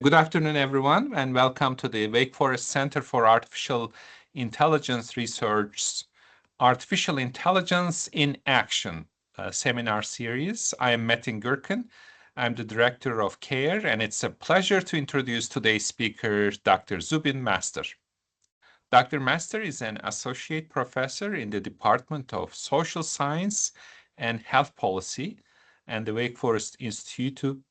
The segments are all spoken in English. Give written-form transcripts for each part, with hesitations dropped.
Good afternoon, everyone, and welcome to the Wake Forest Center for Artificial Intelligence Research Artificial Intelligence in Action seminar series. I am Metin Gürkan. I'm the Director of CARE, and it's a pleasure to introduce today's speaker, Dr. Zubin Master. Dr. Master is an associate professor in the Department of Social Science and Health Policy and the Wake Forest Institute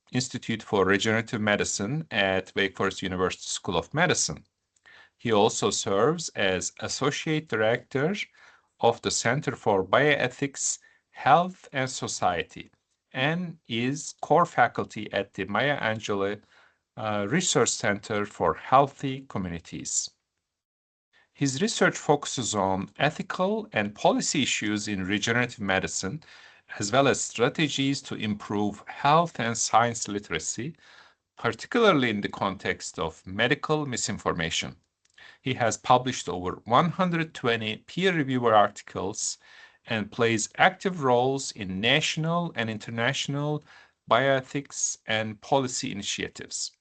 for Regenerative Medicine at Wake Forest University School of Medicine. He also serves as Associate Director of the Center for Bioethics, Health and Society and is core faculty at the Maya Angelou Research Center for Healthy Communities. His research focuses on ethical and policy issues in regenerative medicine, as well as strategies to improve health and science literacy, particularly in the context of medical misinformation. He has published over 120 peer-reviewed articles and plays active roles in national and international bioethics and policy initiatives.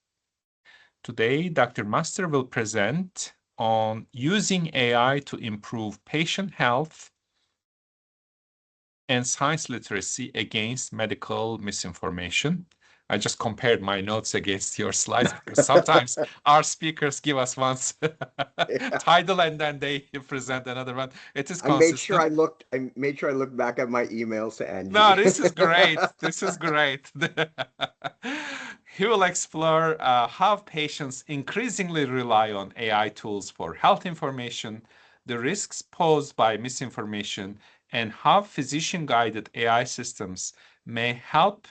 Today, Dr. Master will present on using AI to improve patient health and science literacy against medical misinformation. I just compared my notes against your slides because sometimes our speakers give us one title and then they present another one. It is consistent. I made sure I looked back at my emails to Angie. No, this is great. This is great. He will explore how patients increasingly rely on AI tools for health information, the risks posed by misinformation, and how physician-guided AI systems may help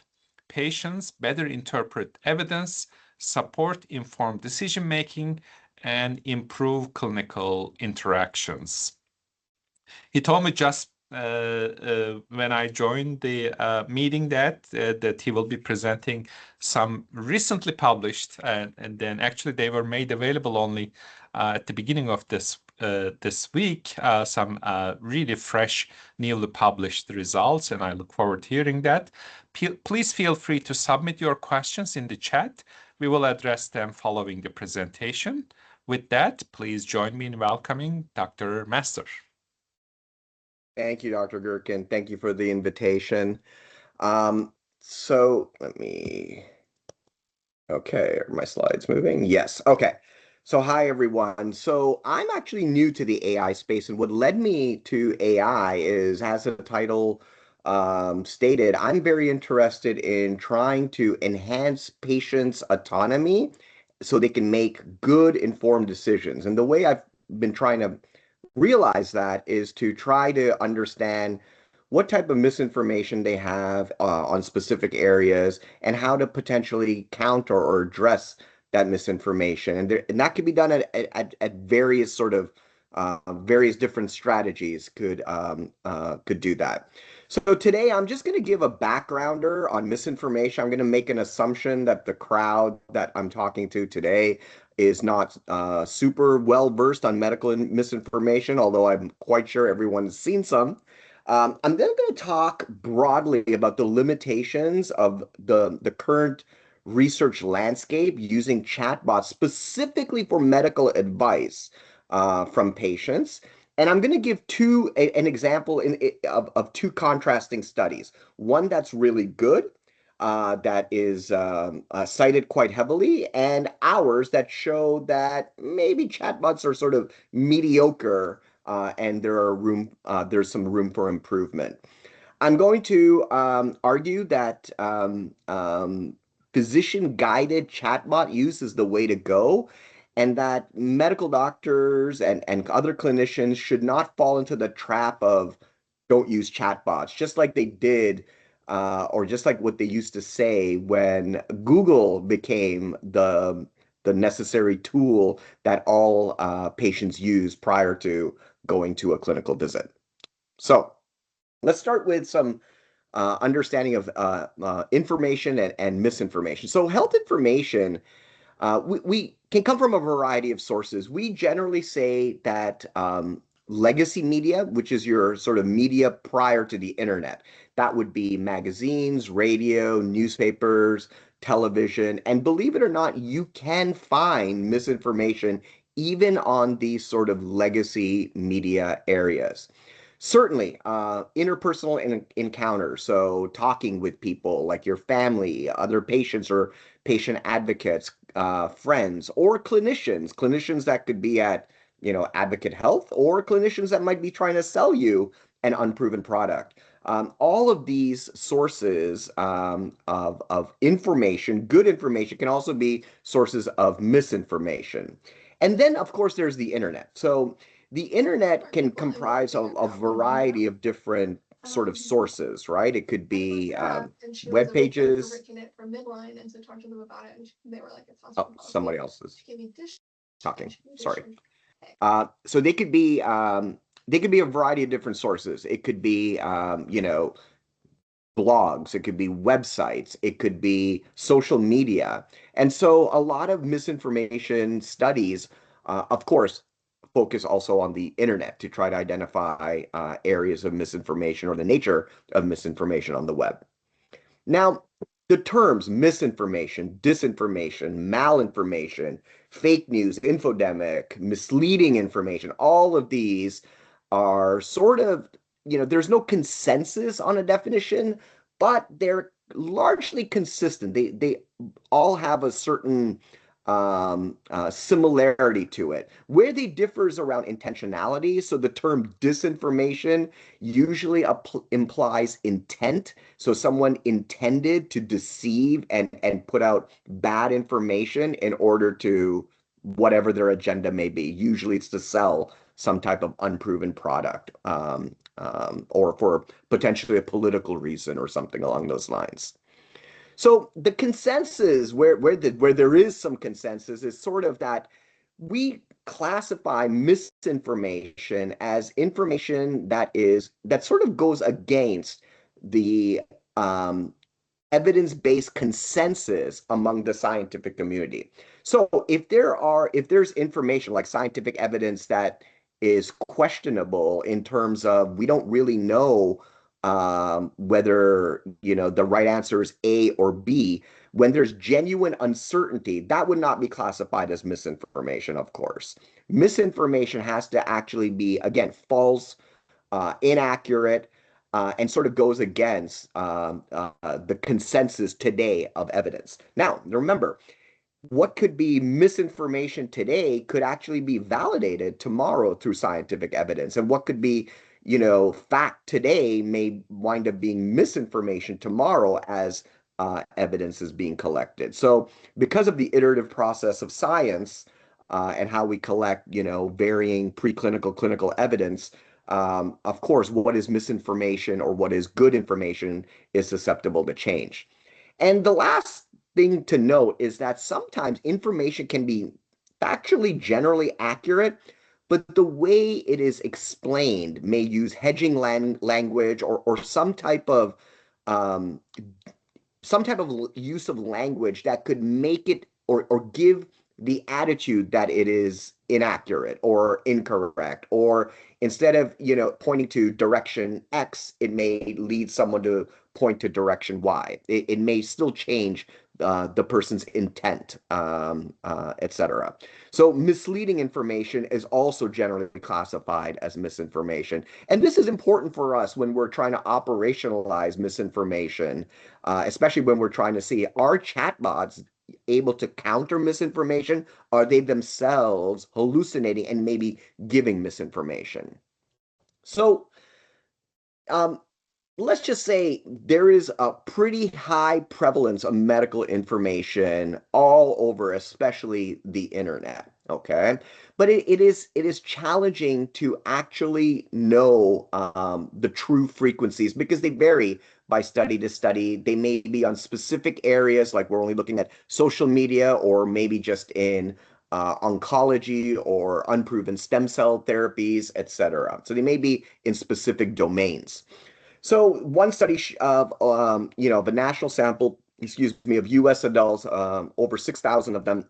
patients better interpret evidence, support informed decision-making, and improve clinical interactions. He told me just when I joined the meeting that he will be presenting some recently published, and then actually they were made available only at the beginning of this week, some really fresh, newly published results, and I look forward to hearing that. Please feel free to submit your questions in the chat. We will address them following the presentation. With that, please join me in welcoming Dr. Master. Thank you, Dr. Gherkin. Thank you for the invitation. Okay, are my slides moving? Yes, okay. So hi, everyone. So I'm actually new to the AI space, and what led me to AI is, as the title stated, I'm very interested in trying to enhance patients' autonomy so they can make good, informed decisions. And the way I've been trying to realize that is to try to understand what type of misinformation they have on specific areas and how to potentially counter or address that misinformation. And that could be done at various sort of various different strategies could do that. So today I'm just going to give a backgrounder on misinformation. I'm going to make an assumption that the crowd that I'm talking to today is not super well versed on medical misinformation, although I'm quite sure everyone has seen some. I'm then going to talk broadly about the limitations of the current research landscape using chatbots specifically for medical advice from patients. And I'm going to give an example of two contrasting studies. One that's really good, that is cited quite heavily, and ours that show that maybe chatbots are sort of mediocre, and there's some room for improvement. I'm going to argue that physician-guided chatbot use is the way to go, and that medical doctors and other clinicians should not fall into the trap of don't use chatbots, just like they did or just like what they used to say when Google became the necessary tool that all patients use prior to going to a clinical visit. So let's start with some understanding of information and misinformation. So health information, we can come from a variety of sources. We generally say that legacy media, which is your sort of media prior to the internet. That would be magazines, radio, newspapers, television. And believe it or not, you can find misinformation even on these sort of legacy media areas. Certainly, interpersonal encounters, so talking with people like your family, other patients or patient advocates, friends, or clinicians that could be at, Advocate Health, or clinicians that might be trying to sell you an unproven product. All of these sources of information, good information, can also be sources of misinformation. And then, of course, there's the internet. So the internet can comprise a variety of different sort of sources, right? It could be web pages. Oh, somebody else is talking. Sorry. So they could be a variety of different sources. It could be blogs, it could be websites, it could be social media. And so a lot of misinformation studies, of course, focus also on the internet to try to identify areas of misinformation or the nature of misinformation on the web. Now, the terms misinformation, disinformation, malinformation, fake news, infodemic, misleading information, all of these are sort of, there's no consensus on a definition, but they're largely consistent. They all have a certain similarity to it. Where they differ is around intentionality. So the term disinformation usually implies intent. So someone intended to deceive and put out bad information in order to whatever their agenda may be. Usually it's to sell some type of unproven product, or for potentially a political reason or something along those lines. So the consensus, where there is some consensus, is sort of that we classify misinformation as information that sort of goes against the um, evidence-based consensus among the scientific community. So if there's information like scientific evidence that is questionable in terms of we don't really know whether the right answer is A or B, when there's genuine uncertainty, that would not be classified as misinformation, of course. Misinformation has to actually be, again, false, inaccurate, and sort of goes against the consensus today of evidence. Now, remember, what could be misinformation today could actually be validated tomorrow through scientific evidence. And what could be, fact today may wind up being misinformation tomorrow as evidence is being collected. So, because of the iterative process of science and how we collect, varying preclinical, clinical evidence, of course, what is misinformation or what is good information is susceptible to change. And the last thing to note is that sometimes information can be factually generally accurate, but the way it is explained may use hedging language or um, some type of use of language that could make it or give the attitude that it is inaccurate or incorrect, or instead of pointing to direction X, it may lead someone to point to direction Y. It may still change the person's intent, etc. So misleading information is also generally classified as misinformation. And this is important for us when we're trying to operationalize misinformation, especially when we're trying to see, are chatbots able to counter misinformation? Are they themselves hallucinating and maybe giving misinformation? So, um, let's just say there is a pretty high prevalence of medical information all over, especially the internet. Okay, but it is challenging to actually know the true frequencies because they vary by study to study. They may be on specific areas, like we're only looking at social media, or maybe just in oncology or unproven stem cell therapies, etc. So they may be in specific domains. So one study of of a national sample, excuse me, of U.S. adults, over 6,000 of them,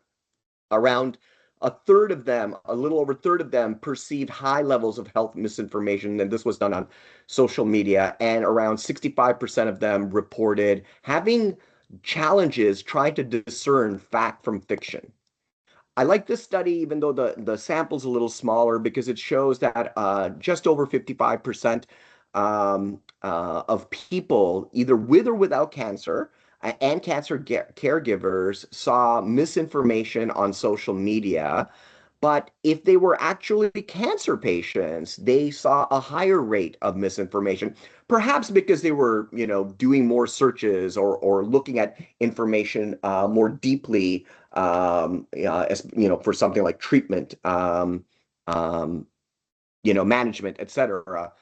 around a third of them, a little over a third of them, perceived high levels of health misinformation. And this was done on social media. And around 65% of them reported having challenges trying to discern fact from fiction. I like this study, even though the sample's a little smaller, because it shows that just over 55% of people, either with or without cancer, and cancer caregivers, saw misinformation on social media. But if they were actually cancer patients, they saw a higher rate of misinformation, perhaps because they were, doing more searches or looking at information more deeply, for something like treatment, um, management, etc.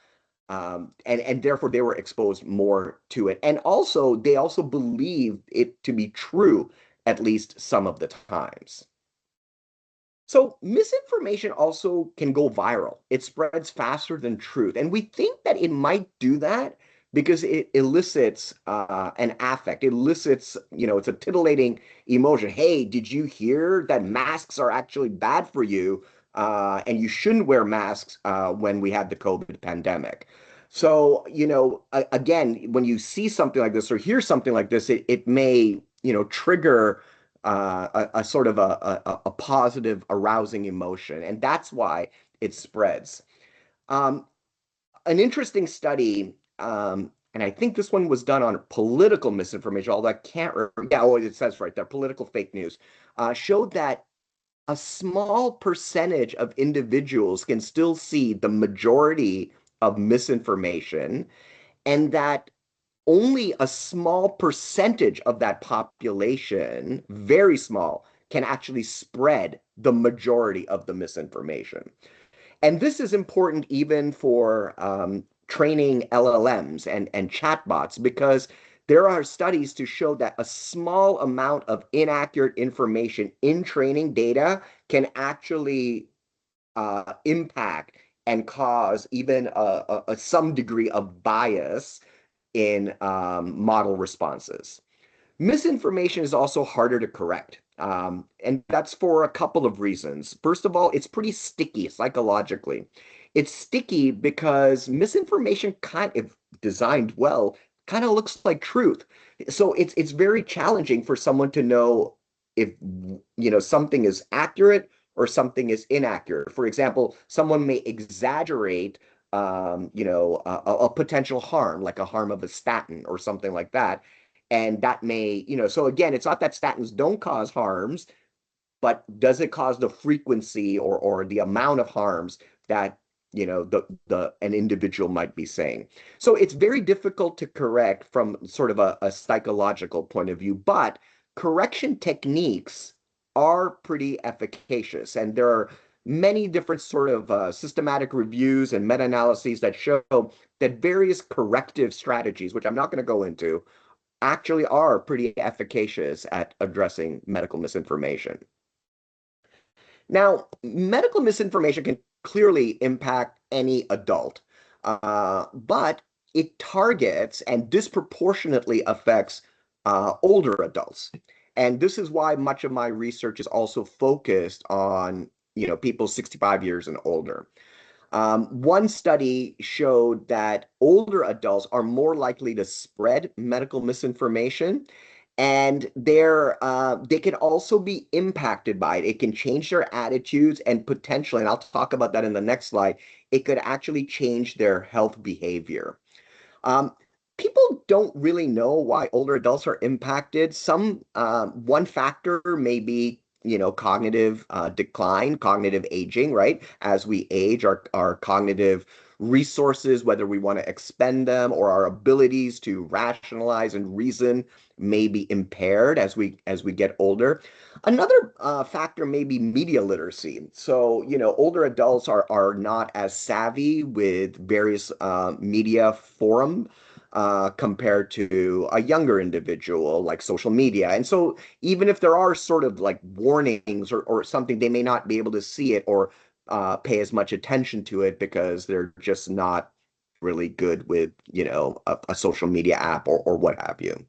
And therefore they were exposed more to it. And also, they also believed it to be true at least some of the times. So misinformation also can go viral. It spreads faster than truth. And we think that it might do that because it elicits an affect. It elicits, it's a titillating emotion. Hey, did you hear that masks are actually bad for you? And you shouldn't wear masks when we had the COVID pandemic. So, again, when you see something like this or hear something like this, it may, trigger a sort of a positive, arousing emotion, and that's why it spreads. Um, an interesting study, and I think this one was done on political misinformation, although I can't remember. Yeah, oh, it says right there, political fake news, showed that a small percentage of individuals can still see the majority of misinformation, and that only a small percentage of that population, very small, can actually spread the majority of the misinformation. And this is important even for training LLMs and chatbots, because there are studies to show that a small amount of inaccurate information in training data can actually impact and cause even some degree of bias in model responses. Misinformation is also harder to correct. And that's for a couple of reasons. First of all, it's pretty sticky psychologically. It's sticky because misinformation, if designed well, kind of looks like truth. So it's very challenging for someone to know if something is accurate or something is inaccurate. For example, someone may exaggerate a potential harm, like a harm of a statin or something like that. And that may, so again, it's not that statins don't cause harms, but does it cause the frequency or the amount of harms that the an individual might be saying? So it's very difficult to correct from sort of a psychological point of view, but correction techniques are pretty efficacious, and there are many different sort of systematic reviews and meta-analyses that show that various corrective strategies, which I'm not going to go into, actually are pretty efficacious at addressing medical misinformation. Now, medical misinformation can clearly impact any adult, but it targets and disproportionately affects older adults. And this is why much of my research is also focused on, people 65 years and older. One study showed that older adults are more likely to spread medical misinformation, and they can also be impacted by it. It can change their attitudes and potentially, and I'll talk about that in the next slide, it could actually change their health behavior. Um, People don't really know why older adults are impacted. One factor may be, cognitive decline, cognitive aging, right? As we age, our cognitive resources, whether we want to expend them or our abilities to rationalize and reason, may be impaired as we get older. Another factor may be media literacy. So, older adults are not as savvy with various media forum compared to a younger individual, like social media. And so even if there are sort of like warnings or something, they may not be able to see it or pay as much attention to it because they're just not really good with, a social media app or what have you.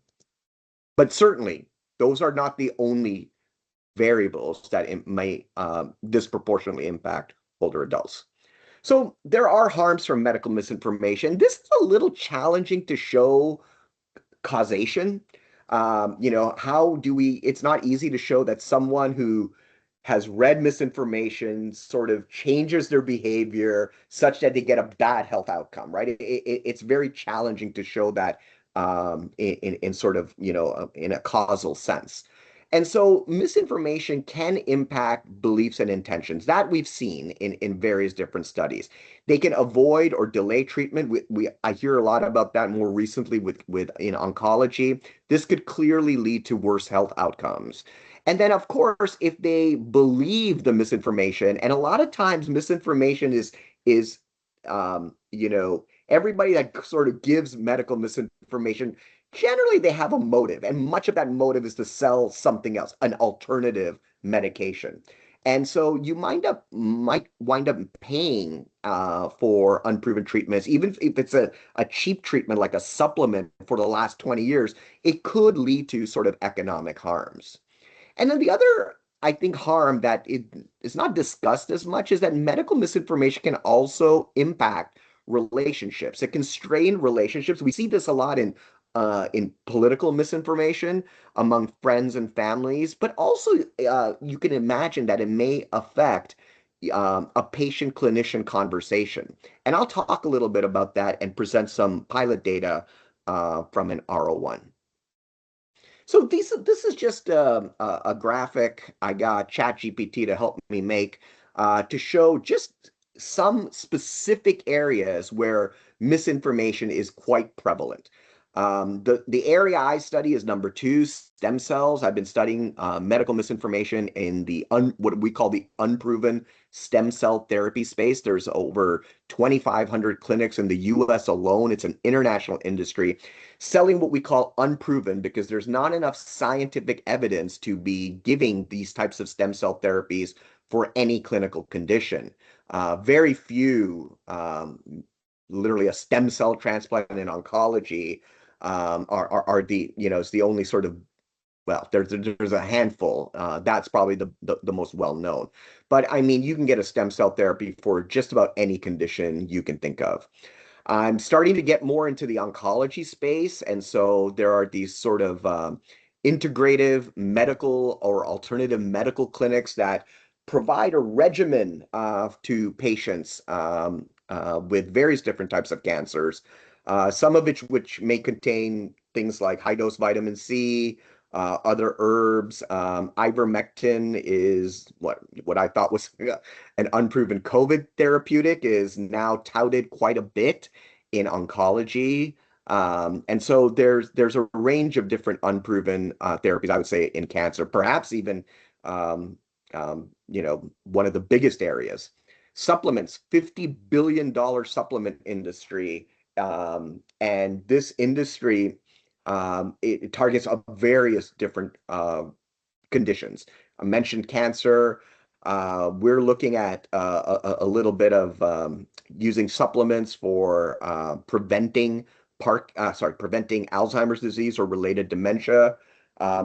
But certainly, those are not the only variables that it may disproportionately impact older adults. So there are harms from medical misinformation. This is a little challenging to show causation. How do we, it's not easy to show that someone who has read misinformation sort of changes their behavior such that they get a bad health outcome, right? It's very challenging to show that in sort of, in a causal sense. And so misinformation can impact beliefs and intentions that we've seen in various different studies. They can avoid or delay treatment. I hear a lot about that more recently with in oncology. This could clearly lead to worse health outcomes. And then, of course, if they believe the misinformation, and a lot of times misinformation is everybody that sort of gives medical misinformation, generally they have a motive, and much of that motive is to sell something else, an alternative medication. And so you might wind up paying for unproven treatments, even if it's a cheap treatment like a supplement for the last 20 years, it could lead to sort of economic harms. And then the other, I think, harm that it is not discussed as much is that medical misinformation can also impact relationships. It can strain relationships. We see this a lot in political misinformation among friends and families, but also you can imagine that it may affect a patient-clinician conversation. And I'll talk a little bit about that and present some pilot data from an R01. So this is just a graphic I got ChatGPT to help me make to show just some specific areas where misinformation is quite prevalent. The area I study is number two, stem cells. I've been studying medical misinformation in what we call the unproven stem cell therapy space. There's over 2,500 clinics in the US alone. It's an international industry selling what we call unproven because there's not enough scientific evidence to be giving these types of stem cell therapies for any clinical condition. Very few, literally a stem cell transplant in oncology are it's the only sort of, well, there's a handful. That's probably the most well known. But I mean, you can get a stem cell therapy for just about any condition you can think of. I'm starting to get more into the oncology space, and so there are these sort of integrative medical or alternative medical clinics that provide a regimen to patients with various different types of cancers, some of which may contain things like high dose vitamin C, other herbs. Ivermectin is what I thought was an unproven COVID therapeutic is now touted quite a bit in oncology. And so there's a range of different unproven therapies, I would say, in cancer, perhaps even one of the biggest areas. Supplements, $50 billion supplement industry. And this industry it targets various different conditions. I mentioned cancer. We're looking at a little bit of using supplements for preventing Alzheimer's disease or related dementia.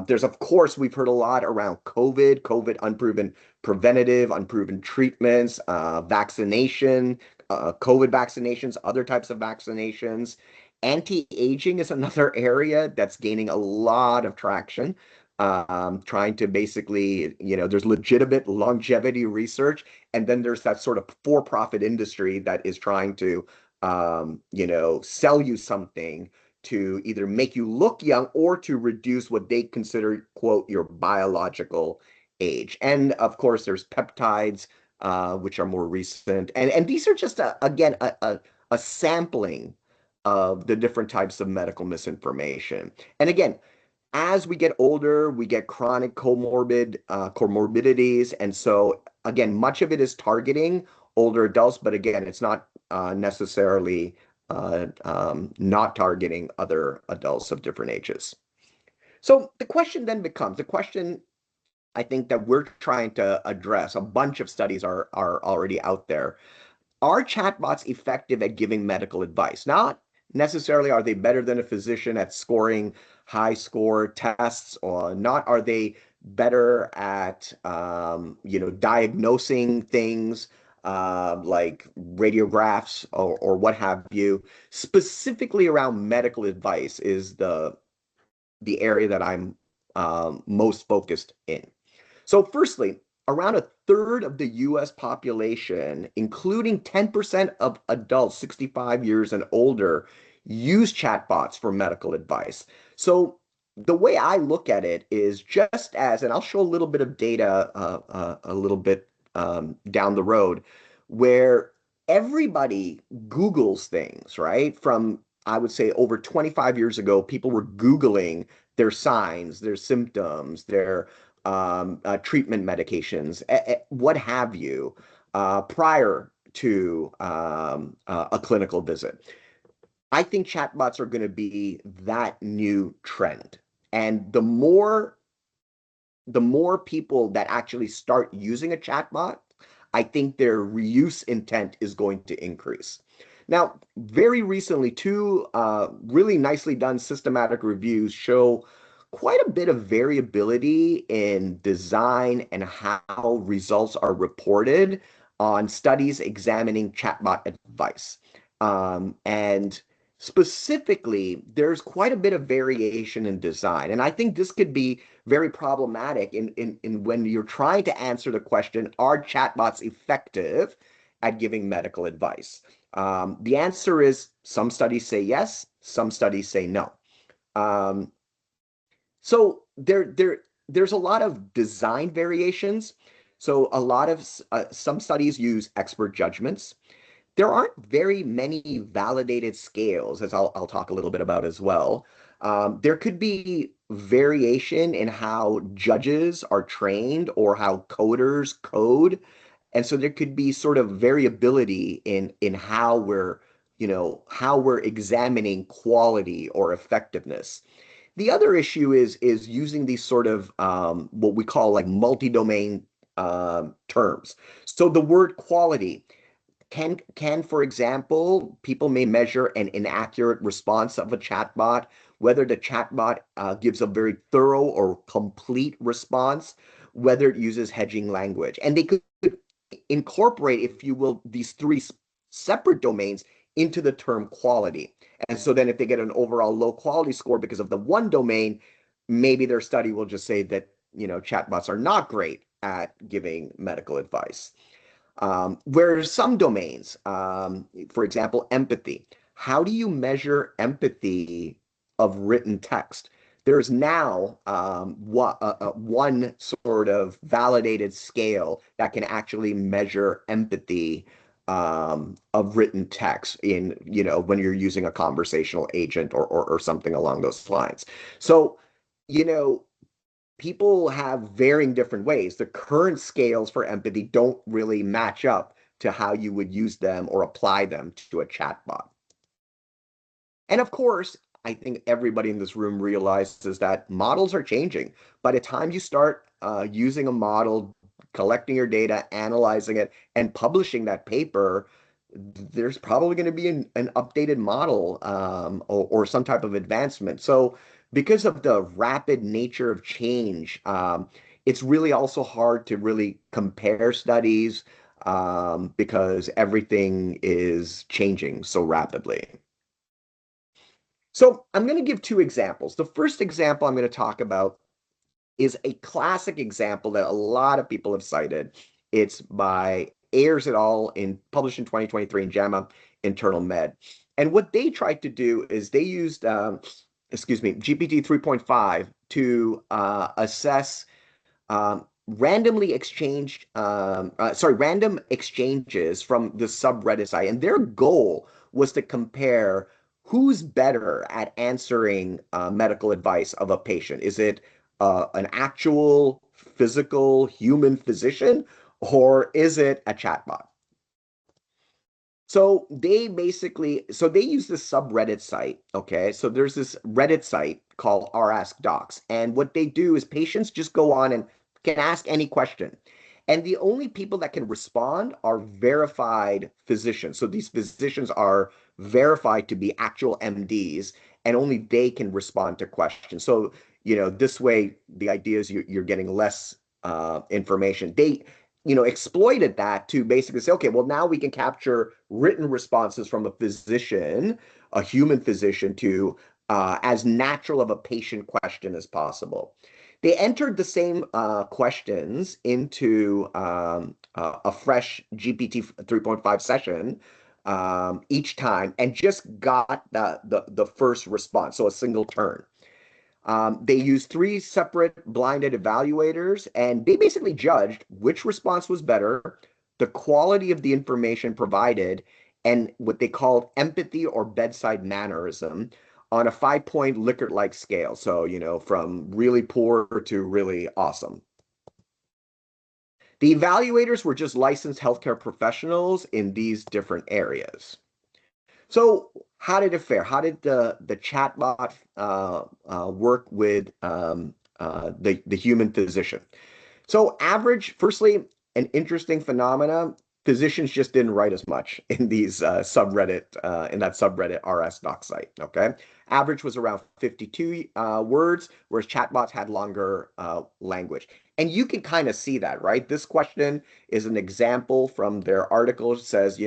There's, of course, we've heard a lot around COVID unproven preventative, unproven treatments, vaccination, COVID vaccinations, other types of vaccinations. Anti-aging is another area that's gaining a lot of traction. Trying to basically, there's legitimate longevity research, and then there's that sort of for-profit industry that is trying to, sell you something to either make you look young or to reduce what they consider, quote, your biological age. And of course, there's peptides, which are more recent. And these are just, again, a sampling of the different types of medical misinformation. And again, as we get older, we get chronic comorbidities. And so, again, much of it is targeting older adults, but again, it's not necessarily not targeting other adults of different ages. So the question then becomes the question I think that we're trying to address. A bunch of studies are already out there. Are chatbots effective at giving medical advice? Not necessarily are they better than a physician at scoring high score tests, or not are they better at diagnosing things like radiographs or what have you, specifically around medical advice is the area that I'm most focused in. So, firstly, around a third of the US population, including 10% of adults 65 years and older, use chatbots for medical advice. So, the way I look at it is just as, and I'll show a little bit of data a little bit down the road, where everybody Googles things, right? From, I would say, over 25 years ago, people were Googling their signs, their symptoms, their treatment medications, what have you, prior to a clinical visit. I think chatbots are going to be that new trend. And the more people that actually start using a chatbot, I think their reuse intent is going to increase. Now, very recently, two really nicely done systematic reviews show quite a bit of variability in design and how results are reported on studies examining chatbot advice. And specifically, there's quite a bit of variation in design. And I think this could be very problematic in when you're trying to answer the question, are chatbots effective at giving medical advice? The answer is some studies say yes, some studies say no. Um, so there's a lot of design variations. So a lot of some studies use expert judgments. There aren't very many validated scales, as I'll talk a little bit about as well. There could be variation in how judges are trained or how coders code. And so there could be sort of variability in how we're examining quality or effectiveness. The other issue is using these sort of what we call like multi-domain terms. So the word quality can, for example, people may measure an inaccurate response of a chatbot, whether the chatbot gives a very thorough or complete response, whether it uses hedging language. And they could incorporate, if you will, these three separate domains into the term quality. And so then if they get an overall low quality score because of the one domain, maybe their study will just say that, chatbots are not great at giving medical advice. Whereas some domains, for example, empathy, how do you measure empathy of written text? There's now one sort of validated scale that can actually measure empathy of written text when you're using a conversational agent or something along those lines. So, you know, people have varying different ways. The current scales for empathy don't really match up to how you would use them or apply them to a chatbot. And of course, I think everybody in this room realizes that models are changing. By the time you start using a model, collecting your data, analyzing it, and publishing that paper, there's probably going to be an updated model or some type of advancement. So, because of the rapid nature of change, it's really also hard to really compare studies because everything is changing so rapidly. So I'm going to give two examples. The first example I'm going to talk about is a classic example that a lot of people have cited. It's by Ayers et al. Published in 2023 in JAMA Internal Med. And what they tried to do is they used, GPT 3.5 to assess random exchanges from the subreddit site. And their goal was to compare who's better at answering medical advice of a patient. Is it an actual physical human physician, or is it a chatbot? So they use this subreddit site. Okay, so there's this Reddit site called r ask docs, and what they do is patients just go on and can ask any question, and the only people that can respond are verified physicians. So these physicians are verified to be actual MDs, and only they can respond to questions. So this way the idea is you're getting less information. They, exploited that to basically say, okay, well, now we can capture written responses from a physician, a human physician, to as natural of a patient question as possible. They entered the same questions into a fresh GPT 3.5 session each time and just got the first response, so a single turn. They used three separate blinded evaluators, and they basically judged which response was better, the quality of the information provided, and what they called empathy or bedside mannerism on a 5-point Likert-like scale. So, from really poor to really awesome. The evaluators were just licensed healthcare professionals in these different areas. So how did it fare? How did the chatbot work with the human physician? So firstly, an interesting phenomena. Physicians just didn't write as much in these in that subreddit RS doc site. Okay, average was around 52 words, whereas chatbots had longer language. And you can kind of see that, right? This question is an example from their article. It says,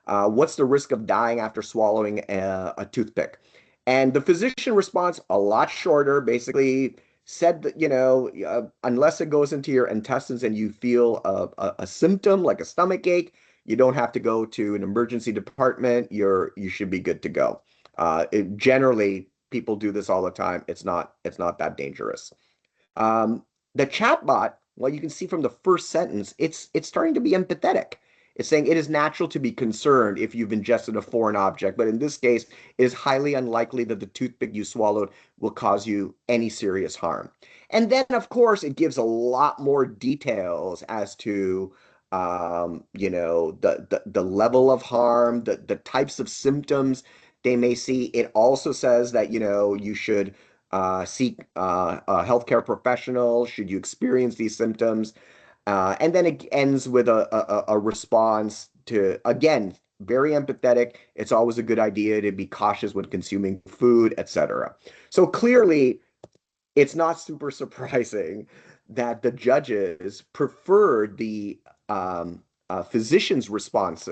what's the risk of dying after swallowing a toothpick? And the physician response, a lot shorter, basically said that, unless it goes into your intestines and you feel a symptom like a stomach ache, you don't have to go to an emergency department. You should be good to go. Generally, people do this all the time. It's not that dangerous. Um, the chatbot, well, you can see from the first sentence, it's starting to be empathetic. It's saying it is natural to be concerned if you've ingested a foreign object, but in this case, it is highly unlikely that the toothpick you swallowed will cause you any serious harm. And then, of course, it gives a lot more details as to the level of harm, the types of symptoms they may see. It also says that, you should seek a healthcare professional should you experience these symptoms. And then it ends with a response to, again, very empathetic. It's always a good idea to be cautious when consuming food, etc. So clearly, it's not super surprising that the judges preferred the physician's response.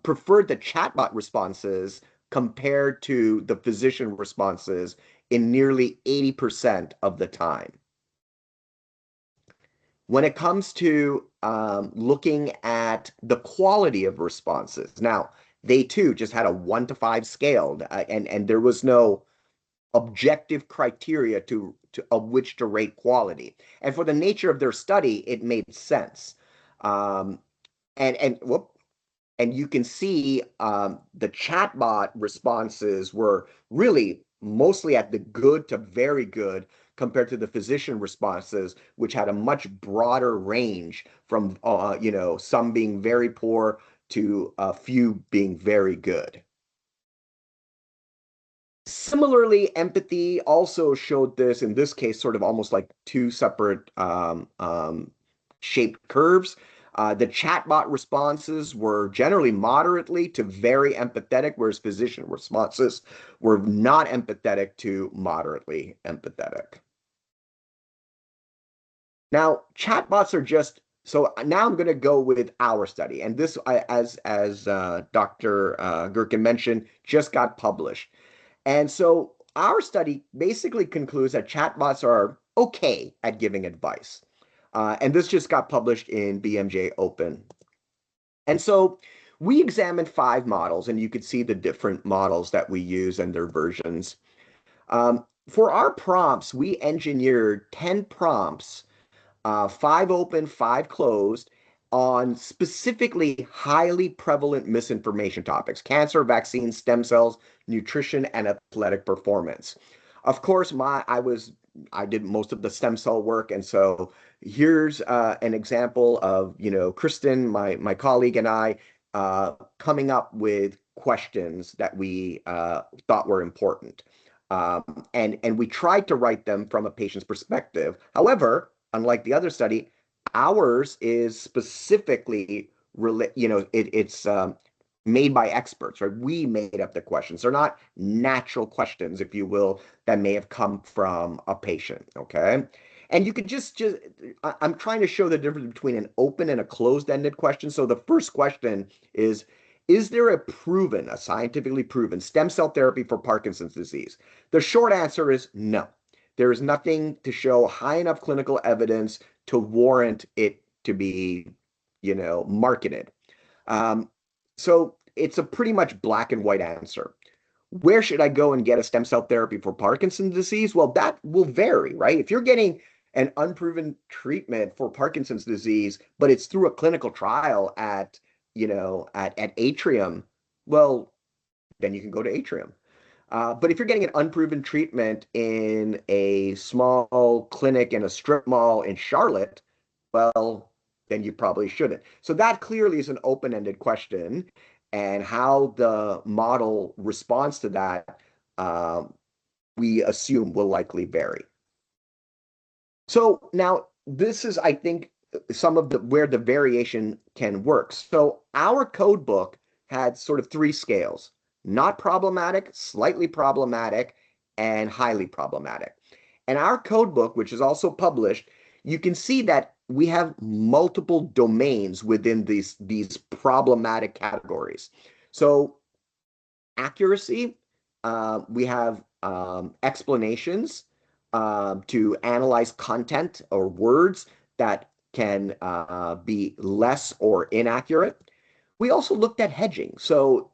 Preferred the chatbot responses compared to the physician responses in nearly 80% of the time. When it comes to looking at the quality of responses, now they too just had a 1 to 5 scale, and there was no objective criteria of which to rate quality. And for the nature of their study, it made sense. Um, and you can see the chatbot responses were really mostly at the good to very good compared to the physician responses, which had a much broader range from some being very poor to a few being very good. Similarly, empathy also showed this, in this case, sort of almost like two separate shaped curves. The chatbot responses were generally moderately to very empathetic, whereas physician responses were not empathetic to moderately empathetic. Now, chatbots are just so now I'm going to go with our study, and this, as Dr. Gherkin mentioned, just got published. And so our study basically concludes that chatbots are okay at giving advice. And this just got published in BMJ Open. And so we examined 5 models, and you could see the different models that we use and their versions. For our prompts, we engineered 10 prompts, 5 open, 5 closed, on specifically highly prevalent misinformation topics: cancer, vaccines, stem cells, nutrition, and athletic performance. Of course, I did most of the stem cell work, and so here's an example of Kristen, my colleague, and I coming up with questions that we thought were important. And we tried to write them from a patient's perspective. However, unlike the other study, ours is specifically it's made by experts, right? We made up the questions. They're not natural questions, if you will, that may have come from a patient, okay? And you could I'm trying to show the difference between an open and a closed-ended question. So the first question is there a scientifically proven stem cell therapy for Parkinson's disease? The short answer is no. There is nothing to show high enough clinical evidence to warrant it to be, marketed. Um, so it's a pretty much black and white answer. Where should I go and get a stem cell therapy for Parkinson's disease? Well, that will vary, right? If you're getting an unproven treatment for Parkinson's disease, but it's through a clinical trial at Atrium, well, then you can go to Atrium. But if you're getting an unproven treatment in a small clinic in a strip mall in Charlotte, well, then you probably shouldn't. So that clearly is an open-ended question, and how the model responds to that, we assume will likely vary. So now this is, I think, some of the where the variation can work. So our code book had sort of three scales: not problematic, slightly problematic, and highly problematic. And our code book, which is also published, you can see that we have multiple domains within these problematic categories. So accuracy, we have explanations to analyze content or words that can be less or inaccurate. We also looked at hedging. So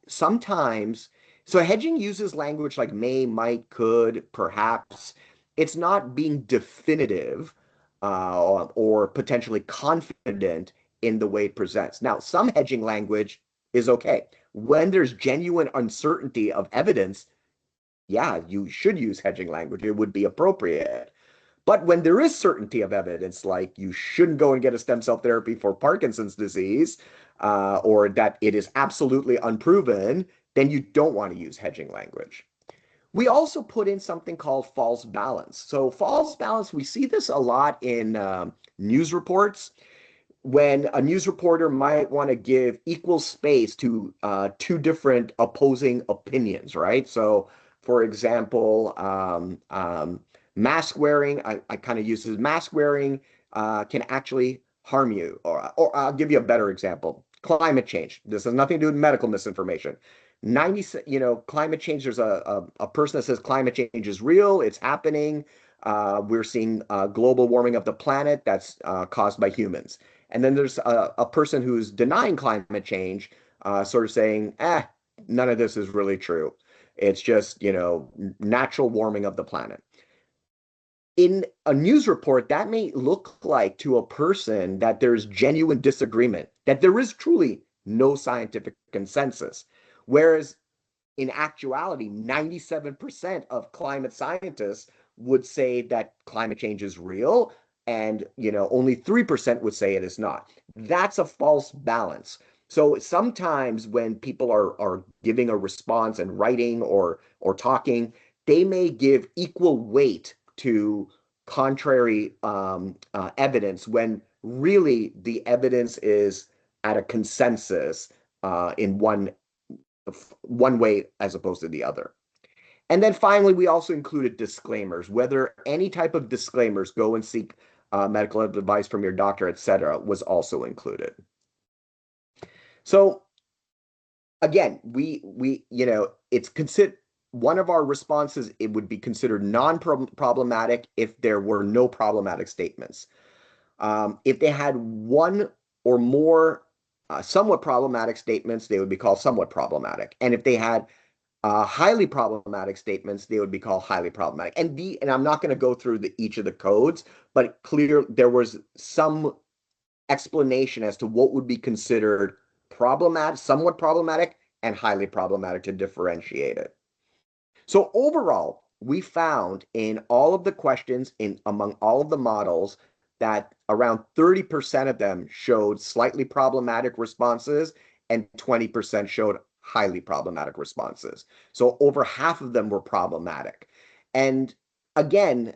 hedging uses language like may, might, could, perhaps. It's not being definitive or potentially confident in the way it presents. Now, some hedging language is okay. When there's genuine uncertainty of evidence, yeah, you should use hedging language. It would be appropriate. But when there is certainty of evidence, like you shouldn't go and get a stem cell therapy for Parkinson's disease, or that it is absolutely unproven, then you don't want to use hedging language. We also put in something called false balance. So false balance, we see this a lot in news reports, when a news reporter might want to give equal space to two different opposing opinions, right? So, for example, mask wearing, I kind of use this, mask wearing can actually harm you. Or I'll give you a better example: climate change. This has nothing to do with medical misinformation. Climate change, there's a person that says climate change is real, it's happening. We're seeing global warming of the planet that's caused by humans. And then there's a person who's denying climate change, sort of saying, none of this is really true. It's just, natural warming of the planet. In a news report, that may look like to a person that there's genuine disagreement, that there is truly no scientific consensus. Whereas in actuality, 97% of climate scientists would say that climate change is real, and only 3% would say it is not. That's a false balance. So sometimes when people are giving a response and writing or talking, they may give equal weight to contrary evidence, when really the evidence is at a consensus in one way as opposed to the other. And then finally, we also included disclaimers, whether any type of disclaimers, go and seek medical advice from your doctor, etc., was also included. So again, it's considered one of our responses. It would be considered non-problematic if there were no problematic statements. If they had one or more somewhat problematic statements, they would be called somewhat problematic. And if they had highly problematic statements, they would be called highly problematic. And I'm not going to go through each of the codes, but there was some explanation as to what would be considered problematic, somewhat problematic, and highly problematic to differentiate it. So overall, we found in all of the questions among all of the models that around 30% of them showed slightly problematic responses and 20% showed highly problematic responses. So over half of them were problematic. And again,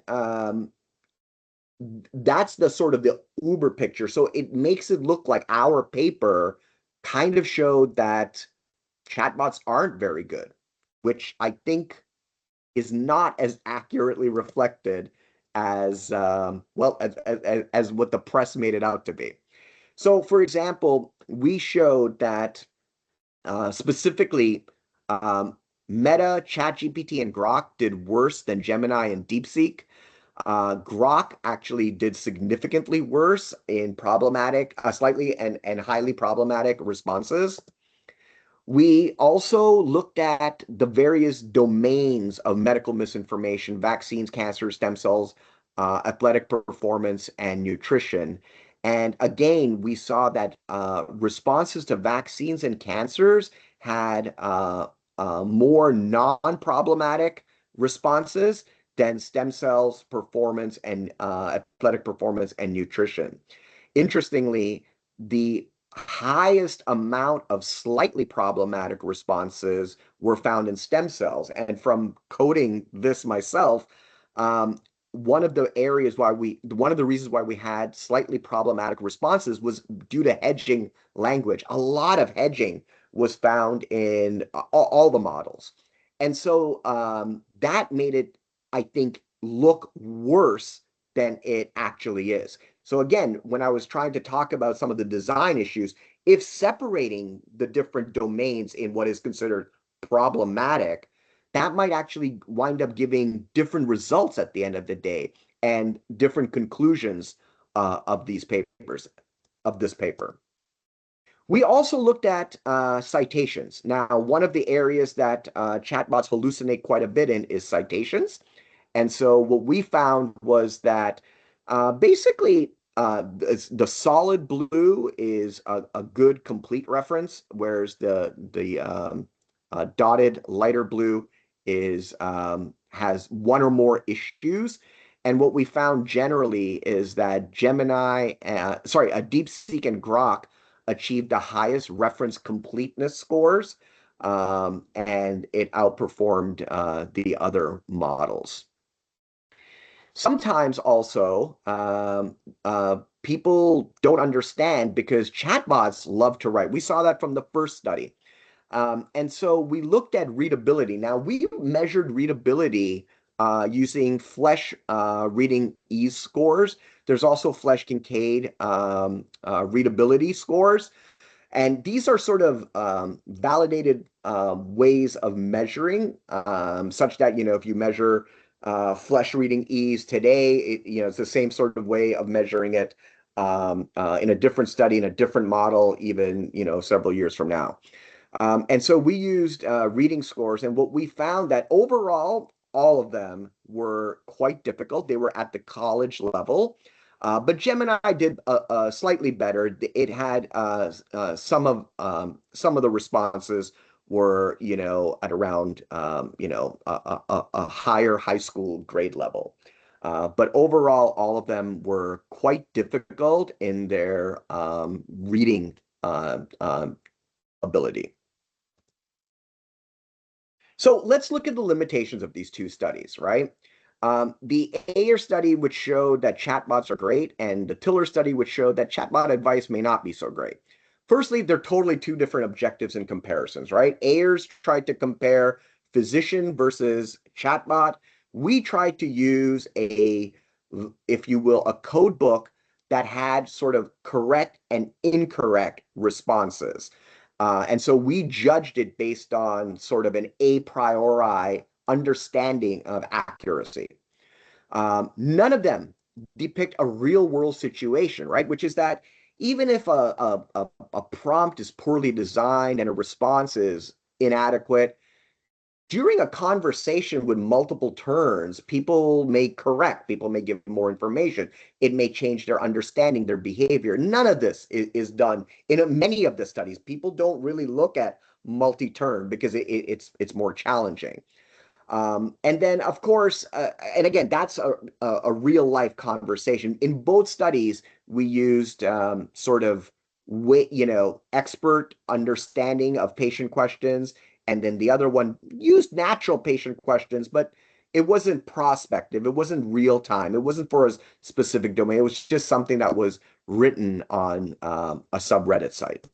that's the sort of the uber picture. So it makes it look like our paper kind of showed that chatbots aren't very good, which I think is not as accurately reflected as well as what the press made it out to be. So, for example, we showed that specifically um, Meta, ChatGPT, and Grok did worse than Gemini and DeepSeek. Grok actually did significantly worse in problematic, slightly and highly problematic responses. We also looked at the various domains of medical misinformation: vaccines, cancer, stem cells, athletic performance, and nutrition. And again, we saw that responses to vaccines and cancers had more non-problematic responses than stem cells, performance, and athletic performance and nutrition. Interestingly, the highest amount of slightly problematic responses were found in stem cells. And from coding this myself, one of the reasons why we had slightly problematic responses was due to hedging language. A lot of hedging was found in all the models. And so that made it, I think, look worse than it actually is. So again, when I was trying to talk about some of the design issues, if separating the different domains in what is considered problematic, that might actually wind up giving different results at the end of the day and different conclusions of these papers, of this paper. We also looked at citations. Now, one of the areas that chatbots hallucinate quite a bit in is citations. And so what we found was that basically the solid blue is a good complete reference, whereas the dotted lighter blue is has one or more issues. And what we found generally is that DeepSeek and Grok achieved the highest reference completeness scores, and it outperformed the other models. Sometimes also, people don't understand because chatbots love to write. We saw that from the first study. And so we looked at readability. Now, we measured readability using Flesch reading ease scores. There's also Flesch-Kincaid readability scores. And these are sort of validated ways of measuring, such that, if you measure Flesch reading ease today, it's the same sort of way of measuring it in a different study, in a different model, even, several years from now. And so we used reading scores, and what we found that overall, all of them were quite difficult. They were at the college level. But Gemini did slightly better. It had some of the responses were, at around, a higher high school grade level. But overall, all of them were quite difficult in their reading ability. So let's look at the limitations of these two studies, right? The Ayer study, which showed that chatbots are great, and the Tiller study, which showed that chatbot advice may not be so great. Firstly, they're totally two different objectives and comparisons, right? Ayers tried to compare physician versus chatbot. We tried to use if you will, a code book that had sort of correct and incorrect responses. And so we judged it based on sort of an a priori understanding of accuracy. None of them depict a real world situation, right? Which is that even if a prompt is poorly designed and a response is inadequate, during a conversation with multiple turns, people may correct, people may give more information. It may change their understanding, their behavior. None of this is done in many of the studies. People don't really look at multi-turn because it's more challenging. And then, of course, and again, that's a real life conversation. In both studies, we used sort of expert understanding of patient questions, and then the other one used natural patient questions, but it wasn't prospective. It wasn't real time. It wasn't for a specific domain. It was just something that was written on a subreddit site.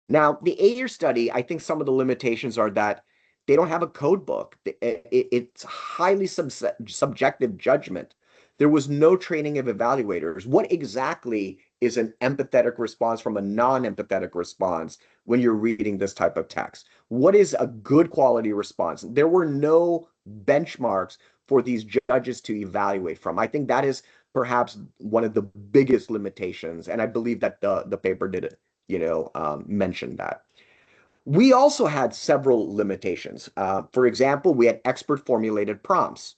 Now, the Ayer study, I think some of the limitations are that they don't have a code book. It's highly subjective judgment. There was no training of evaluators. What exactly is an empathetic response from a non-empathetic response when you're reading this type of text? What is a good quality response? There were no benchmarks for these judges to evaluate from. I think that is perhaps one of the biggest limitations, and I believe that the paper did it, mentioned that. We also had several limitations. For example, we had expert formulated prompts.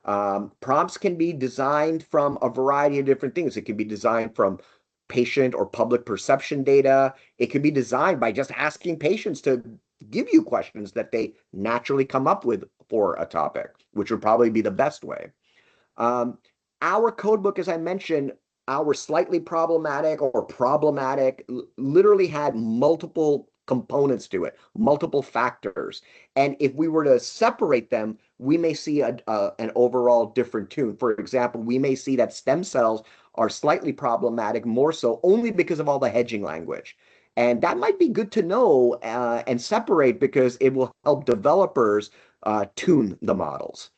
Prompts can be designed from a variety of different things. It can be designed from patient or public perception data. It can be designed by just asking patients to give you questions that they naturally come up with for a topic, which would probably be the best way. Um, our codebook, as I mentioned, our slightly problematic or problematic literally had multiple components to it, multiple factors. And if we were to separate them, we may see an overall different tune. For example, we may see that stem cells are slightly problematic more so only because of all the hedging language. And that might be good to know and separate because it will help developers tune the models.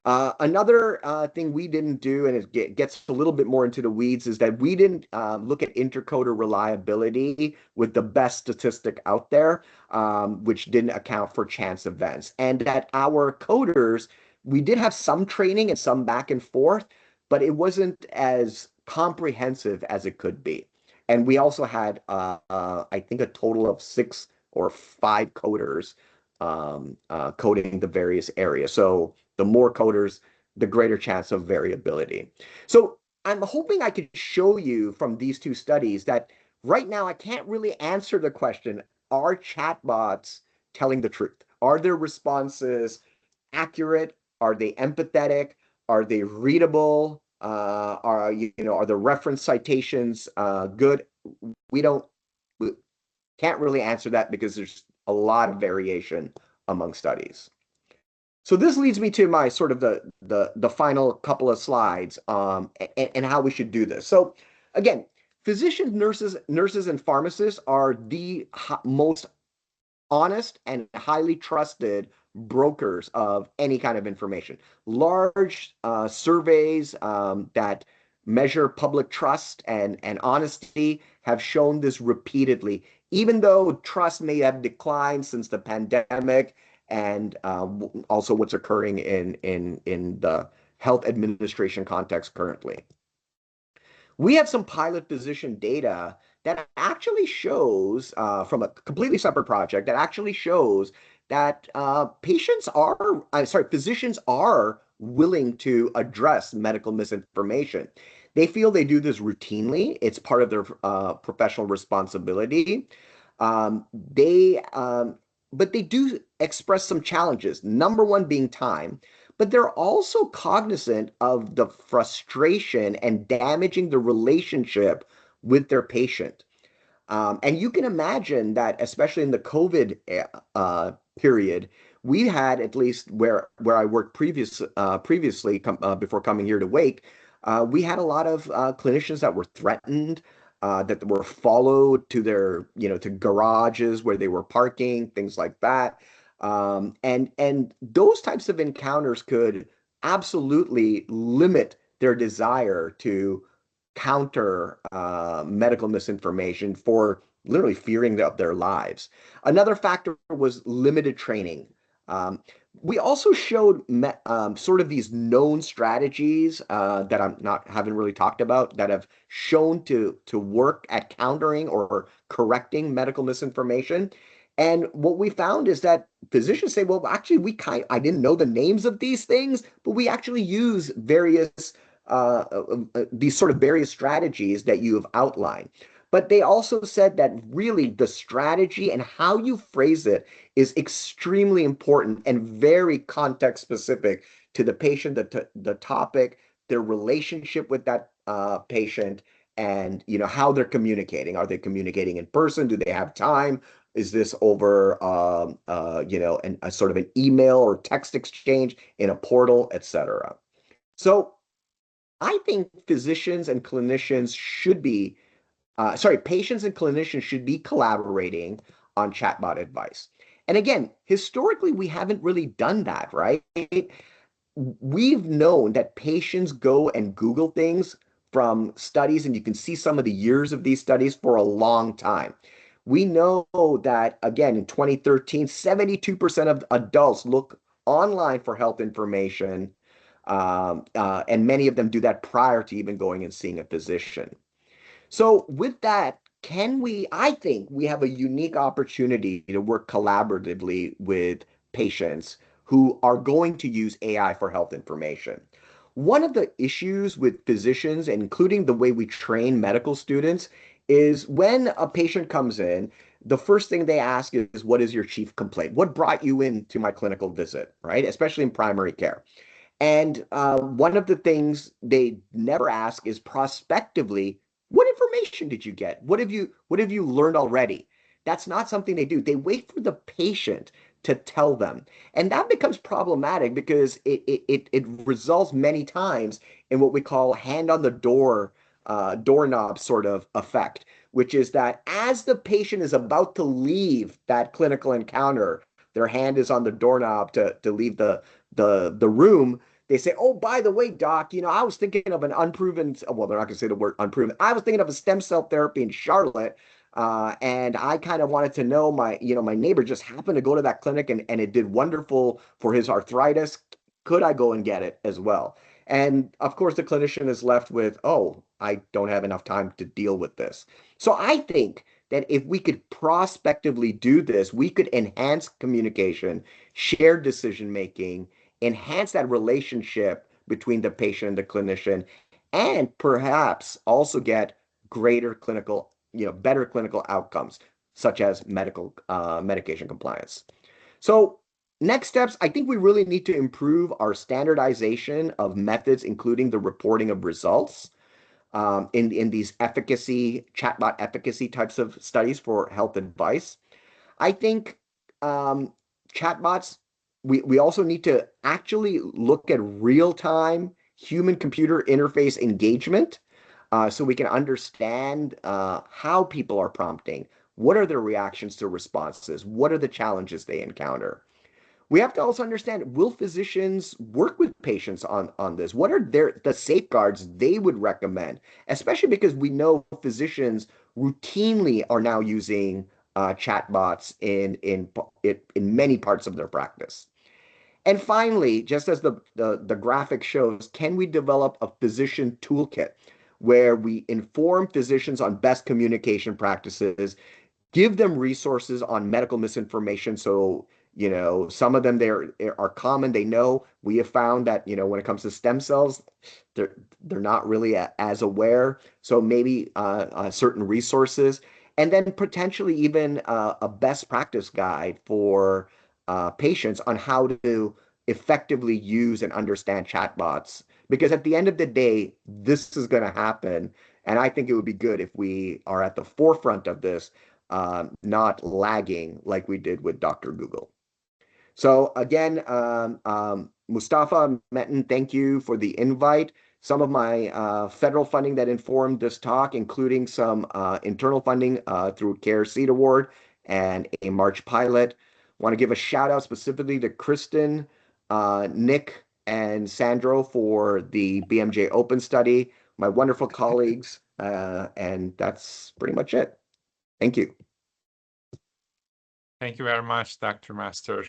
Another thing we didn't do, and it gets a little bit more into the weeds, is that we didn't look at intercoder reliability with the best statistic out there, which didn't account for chance events. And that our coders, we did have some training and some back and forth, but it wasn't as comprehensive as it could be. And we also had, I think, a total of 6 or 5 coders coding the various areas. So the more coders, the greater chance of variability. So I'm hoping I could show you from these two studies that right now I can't really answer the question, are chatbots telling the truth? Are their responses accurate? Are they empathetic? Are they readable? Are the reference citations good? We don't we can't really answer that because there's a lot of variation among studies. So this leads me to my sort of the final couple of slides, and how we should do this. So again, physicians, nurses, and pharmacists are the most honest and highly trusted brokers of any kind of information. Large surveys that measure public trust and honesty have shown this repeatedly, even though trust may have declined since the pandemic and also what's occurring in the health administration context currently. We have some pilot physician data that actually shows from a completely separate project that actually shows that physicians are willing to address medical misinformation. They feel they do this routinely. It's part of their professional responsibility. But they do express some challenges. Number one being time, but they're also cognizant of the frustration and damaging the relationship with their patient. And you can imagine that, especially in the COVID period, we had, at least where I worked previously before coming here to Wake, we had a lot of clinicians that were threatened, that were followed to to garages where they were parking, things like that. And those types of encounters could absolutely limit their desire to counter medical misinformation for literally fearing their lives. Another factor was limited training. We also showed sort of these known strategies that I'm not haven't really talked about that have shown to work at countering or correcting medical misinformation. And what we found is that physicians say, well, actually, I didn't know the names of these things, but we actually use these sort of various strategies that you have outlined. But they also said that really the strategy and how you phrase it is extremely important and very context specific to the patient, the topic, their relationship with that patient, and how they're communicating. Are they communicating in person? Do they have time? Is this over a sort of an email or text exchange in a portal, etc.? So I think physicians and clinicians should be patients and clinicians should be collaborating on chatbot advice. And again, historically, we haven't really done that, right? We've known that patients go and Google things from studies, and you can see some of the years of these studies for a long time. We know that, again, in 2013, 72% of adults look online for health information, and many of them do that prior to even going and seeing a physician. So with that, I think we have a unique opportunity to work collaboratively with patients who are going to use AI for health information. One of the issues with physicians, including the way we train medical students, is when a patient comes in, the first thing they ask is, what is your chief complaint? What brought you into my clinical visit, right? Especially in primary care. And one of the things they never ask is prospectively, what information did you get? What have you learned already? That's not something they do. They wait for the patient to tell them. And that becomes problematic because it results many times in what we call hand on the doorknob sort of effect, which is that as the patient is about to leave that clinical encounter, their hand is on the doorknob to leave the room. They say, oh, by the way, doc, I was thinking of an unproven, well, they're not going to say the word unproven. I was thinking of a stem cell therapy in Charlotte. And I kind of wanted to know my neighbor just happened to go to that clinic and it did wonderful for his arthritis. Could I go and get it as well? And of course, the clinician is left with, oh, I don't have enough time to deal with this. So I think that if we could prospectively do this, we could enhance communication, share decision making, enhance that relationship between the patient and the clinician, and perhaps also get greater clinical, better clinical outcomes, such as medication compliance. So next steps, I think we really need to improve our standardization of methods, including the reporting of results in these chatbot efficacy types of studies for health advice. I think um, chatbots, we also need to actually look at real-time human-computer interface engagement so we can understand how people are prompting. What are their reactions to responses? What are the challenges they encounter? We have to also understand, will physicians work with patients on this? What are the safeguards they would recommend? Especially because we know physicians routinely are now using chatbots in many parts of their practice. And finally, just as the graphic shows, can we develop a physician toolkit where we inform physicians on best communication practices, give them resources on medical misinformation. So, some of them are common. They know. We have found that, when it comes to stem cells, they're not really as aware. So maybe certain resources, and then potentially even a best practice guide for patients on how to effectively use and understand chatbots. Because at the end of the day, this is going to happen. And I think it would be good if we are at the forefront of this, not lagging like we did with Dr. Google. So again, Mustafa Metin, thank you for the invite. Some of my federal funding that informed this talk, including some internal funding through CARE Seed Award and a March pilot. Want to give a shout out specifically to Kristen, Nick, and Sandro for the BMJ Open study, my wonderful colleagues, and that's pretty much it. Thank you. Thank you very much, Dr. Master,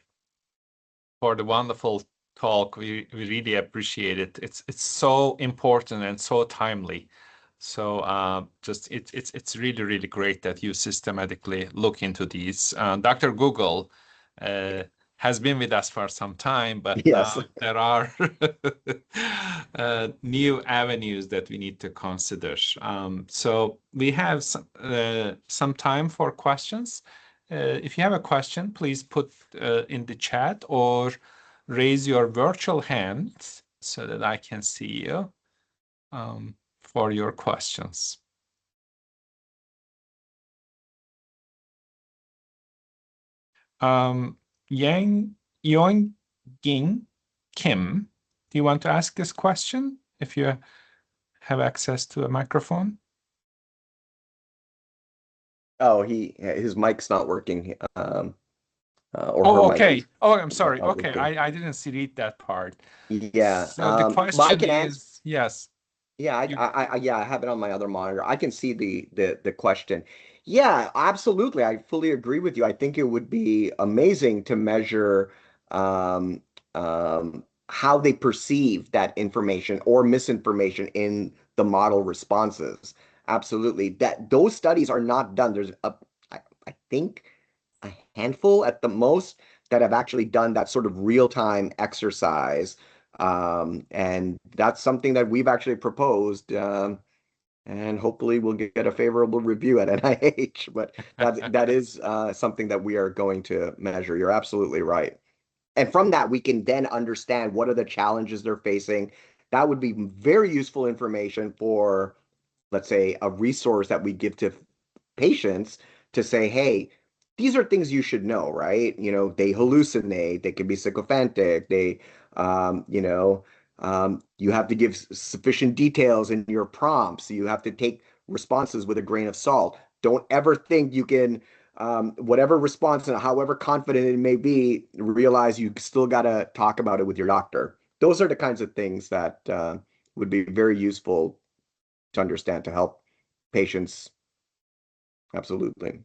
for the wonderful talk. We really appreciate it. It's so important and so timely. So it's really, really great that you systematically look into these. Dr. Google has been with us for some time, but Yes. now there are new avenues that we need to consider. So we have some time for questions. If you have a question, please put in the chat or raise your virtual hand so that I can see you for your questions. Yong Ging Kim, do you want to ask this question if you have access to a microphone? Oh, his mic's not working, or her Oh, mic okay. is Oh, I'm sorry. not Okay, working. I didn't see read that part. Yeah. So the But I question can answer. is, yes, Yeah, you yeah, I have it on my other monitor. I can see the question. Yeah, absolutely. I fully agree with you. I think it would be amazing to measure um, how they perceive that information or misinformation in the model responses. Absolutely. That those studies are not done. I think a handful at the most that have actually done that sort of real-time exercise. And that's something that we've actually proposed, and hopefully we'll get a favorable review at NIH. But that is something that we are going to measure. You're absolutely right. And from that, we can then understand what are the challenges they're facing. That would be very useful information for, let's say, a resource that we give to patients to say, hey, these are things you should know, right? They hallucinate, they can be sycophantic, you have to give sufficient details in your prompts. You have to take responses with a grain of salt. Don't ever think you can, whatever response and however confident it may be, realize you still got to talk about it with your doctor. Those are the kinds of things that would be very useful to understand to help patients. Absolutely.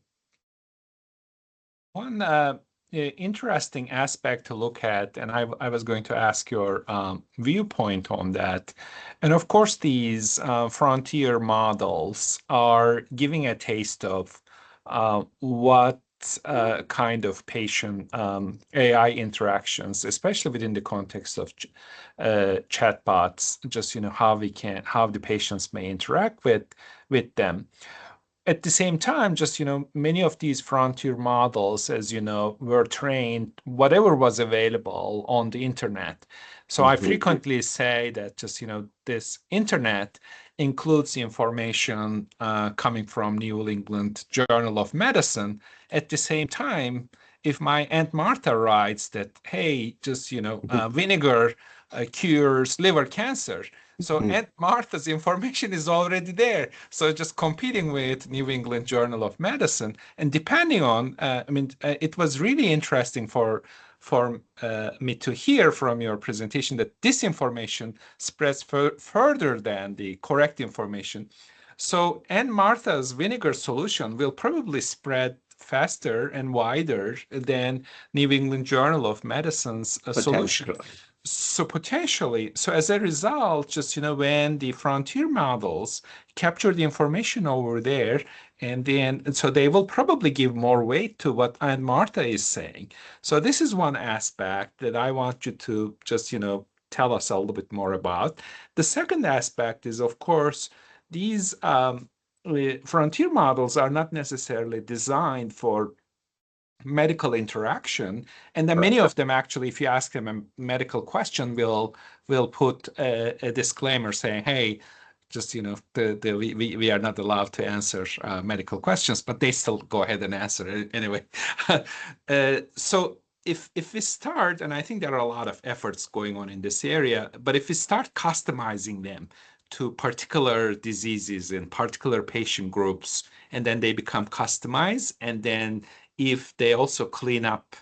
one interesting aspect to look at, and I was going to ask your viewpoint on that. And of course, these frontier models are giving a taste of what kind of patient AI interactions, especially within the context of chatbots, just how the patients may interact with them. At the same time, just many of these frontier models, as were trained whatever was available on the internet. So I Mhm. frequently say that just this internet includes information coming from New England Journal of Medicine. At the same time, if my Aunt Martha writes that, hey, just vinegar cures liver cancer, so Aunt Martha's information is already there. So just competing with New England Journal of Medicine, and depending on, it was really interesting for me to hear from your presentation that this information spreads further than the correct information. So Aunt Martha's vinegar solution will probably spread faster and wider than New England Journal of Medicine's solution. Potentially. So potentially, so as a result, just when the frontier models capture the information over there, and then so they will probably give more weight to what Aunt Martha is saying. So this is one aspect that I want you to just tell us a little bit more about. The second aspect is, of course, these frontier models are not necessarily designed for medical interaction, and then many Correct. of them actually, if you ask them a medical question, will put a disclaimer saying, hey, just we are not allowed to answer medical questions, but they still go ahead and answer it anyway. So if we start, and I think there are a lot of efforts going on in this area, but if we start customizing them to particular diseases and particular patient groups, and then they become customized, and then if they also clean up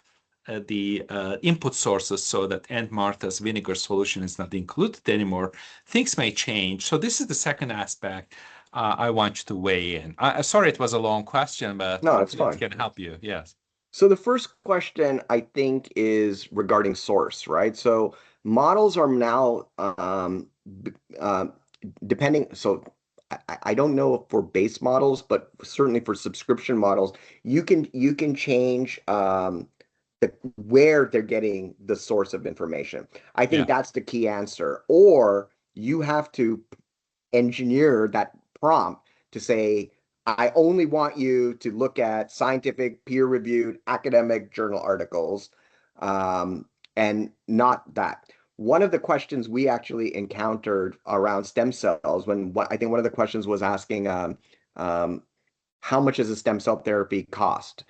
the input sources so that Aunt Martha's vinegar solution is not included anymore, things may change. So this is the second aspect I want you to weigh in. Sorry, it was a long question, but No, it's hopefully it fine. can help you. Yes. So the first question I think is regarding source, right? So models are now depending. So I don't know for base models, but certainly for subscription models, you can change where they're getting the source of information. I think Yeah. that's the key answer. Or you have to engineer that prompt to say, I only want you to look at scientific, peer-reviewed, academic journal articles, um, and not that. One of the questions we actually encountered around stem cells, I think one of the questions was asking, um, how much does a stem cell therapy cost?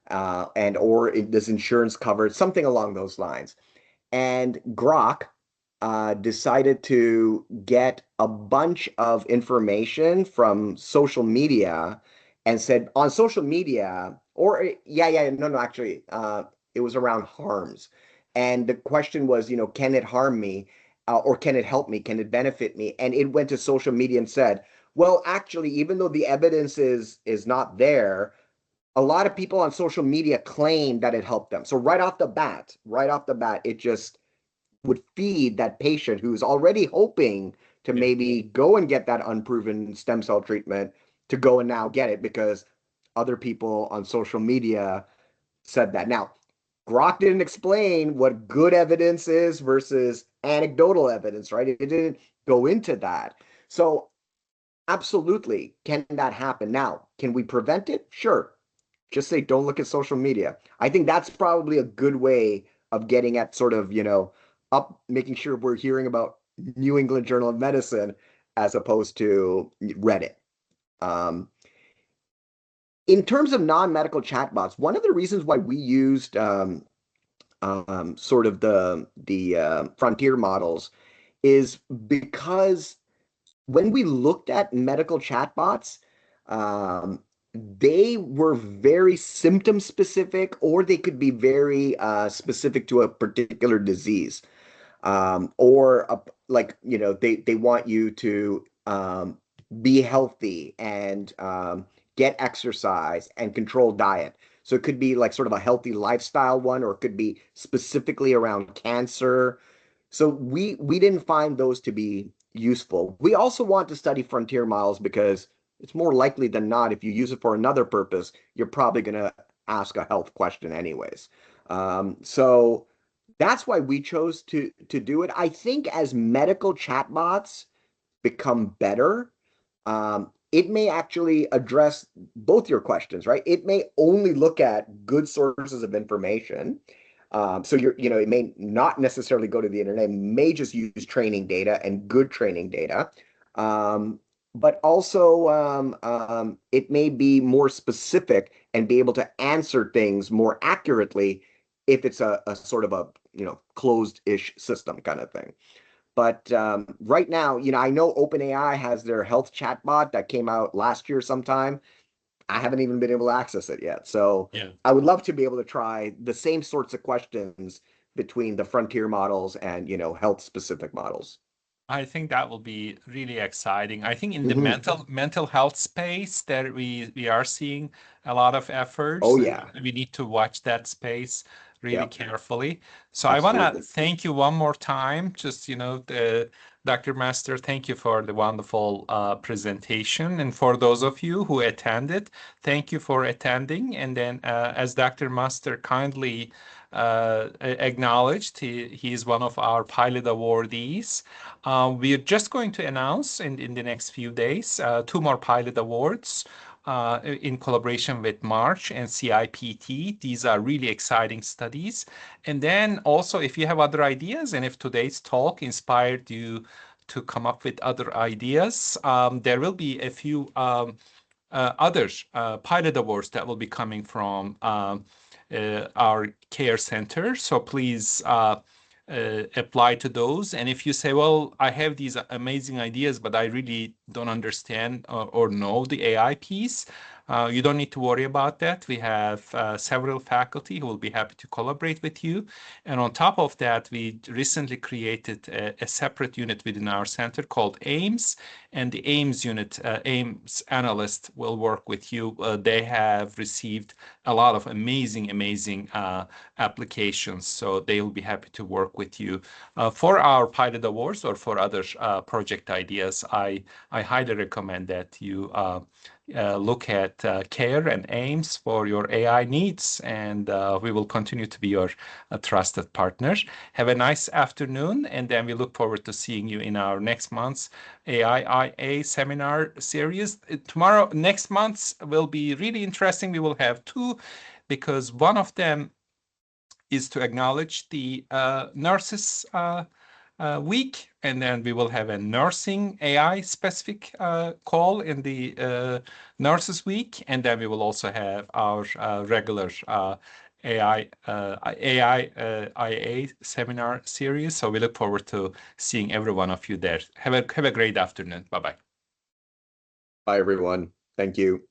Does insurance cover it? Something along those lines. And Grok decided to get a bunch of information from social media and said on social media, or no, actually, it was around harms. And the question was, can it harm me? Or can it help me? Can it benefit me? And it went to social media and said, well, actually, even though the evidence is not there, a lot of people on social media claim that it helped them. So right off the bat, it just would feed that patient who's already hoping to Yeah. maybe go and get that unproven stem cell treatment to go and now get it because other people on social media said that. Now, Grok didn't explain what good evidence is versus anecdotal evidence, right? It didn't go into that. So, absolutely, can that happen? Now, can we prevent it? Sure. Just say don't look at social media. I think that's probably a good way of getting at sort of, up making sure we're hearing about New England Journal of Medicine as opposed to Reddit. Um, in terms of non-medical chatbots, one of the reasons why we used sort of the frontier models is because when we looked at medical chatbots, um, they were very symptom specific, or they could be very specific to a particular disease, or like they want you to be healthy and get exercise and control diet. So it could be like sort of a healthy lifestyle one, or it could be specifically around cancer. So we didn't find those to be useful. We also want to study frontier models because it's more likely than not, if you use it for another purpose, you're probably going to ask a health question anyways. So that's why we chose to do it. I think as medical chatbots become better, it may actually address both your questions, right? It may only look at good sources of information. So it may not necessarily go to the internet, it may just use training data and good training data. But also, it may be more specific and be able to answer things more accurately if it's a sort of a, closed-ish system kind of thing. But right now, I know OpenAI has their health chatbot that came out last year sometime. I haven't even been able to access it yet. So Yeah. I would love to be able to try the same sorts of questions between the frontier models and, health specific models. I think that will be really exciting. I think in the Hmm. mental health space that we are seeing a lot of Oh efforts, and yeah. we need to watch that space really Yeah, carefully. So I want to absolutely. thank you one more time. Just, Dr. Master, thank you for the wonderful presentation. And for those of you who attended, thank you for attending. And then, as Dr. Master kindly acknowledged, he is one of our pilot awardees. We're just going to announce in the next few days two more pilot awards in collaboration with March and CIPT. These are really exciting studies. And then also, if you have other ideas and if today's talk inspired you to come up with other ideas, there will be a few other pilot awards that will be coming from our care center. So please apply to those. And if you say, well, I have these amazing ideas, but I really don't understand or know the AI piece, you don't need to worry about that. We have several faculty who will be happy to collaborate with you. And on top of that, we recently created a separate unit within our center called AIMS. And the AIMS unit, AIMS analyst will work with you. They have received a lot of amazing applications. So they will be happy to work with you for our pilot awards or for other project ideas. I highly recommend that you look at CARE and AIMS for your AI needs, and we will continue to be your trusted partner. Have a nice afternoon, and then we look forward to seeing you in our next month's AIIA seminar series. Tomorrow, next month will be really interesting. We will have two, because one of them is to acknowledge the nurses week, and then we will have a nursing AI specific call in the nurses week, and then we will also have our regular IA seminar series. So we look forward to seeing every one of you there. Have a great afternoon. Bye bye. Bye, everyone. Thank you.